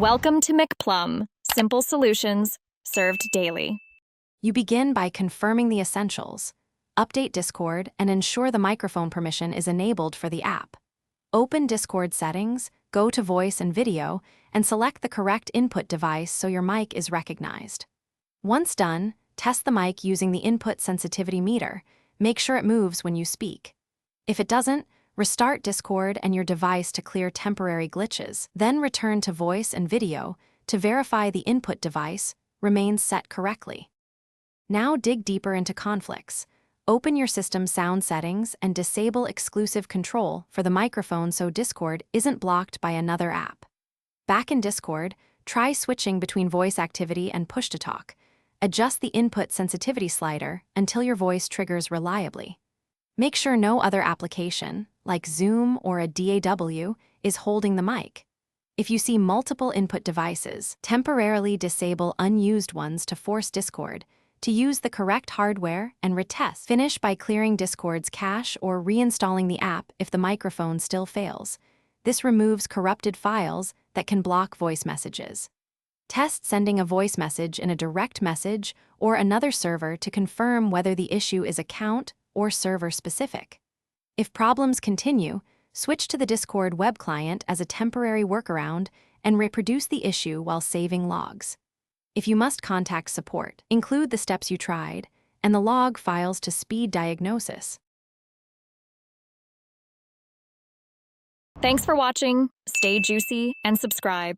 Welcome to McPlum, simple solutions served daily. You begin by confirming the essentials. Update Discord and ensure the microphone permission is enabled for the app. Open Discord settings, go to voice and video, and select the correct input device so your mic is recognized. Once done, test the mic using the input sensitivity meter. Make sure it moves when you speak. If it doesn't, restart Discord and your device to clear temporary glitches. Then return to voice and video to verify the input device remains set correctly. Now dig deeper into conflicts. Open your system's sound settings and disable exclusive control for the microphone so Discord isn't blocked by another app. Back in Discord, try switching between voice activity and push-to-talk. Adjust the input sensitivity slider until your voice triggers reliably. Make sure no other application, like Zoom or a DAW, is holding the mic. If you see multiple input devices, temporarily disable unused ones to force Discord to use the correct hardware and retest. Finish by clearing Discord's cache or reinstalling the app if the microphone still fails. This removes corrupted files that can block voice messages. Test sending a voice message in a direct message or another server to confirm whether the issue is account or server specific. If problems continue, switch to the Discord web client as a temporary workaround and reproduce the issue while saving logs. If you must contact support, include the steps you tried and the log files to speed diagnosis. Thanks for watching. Stay juicy and subscribe.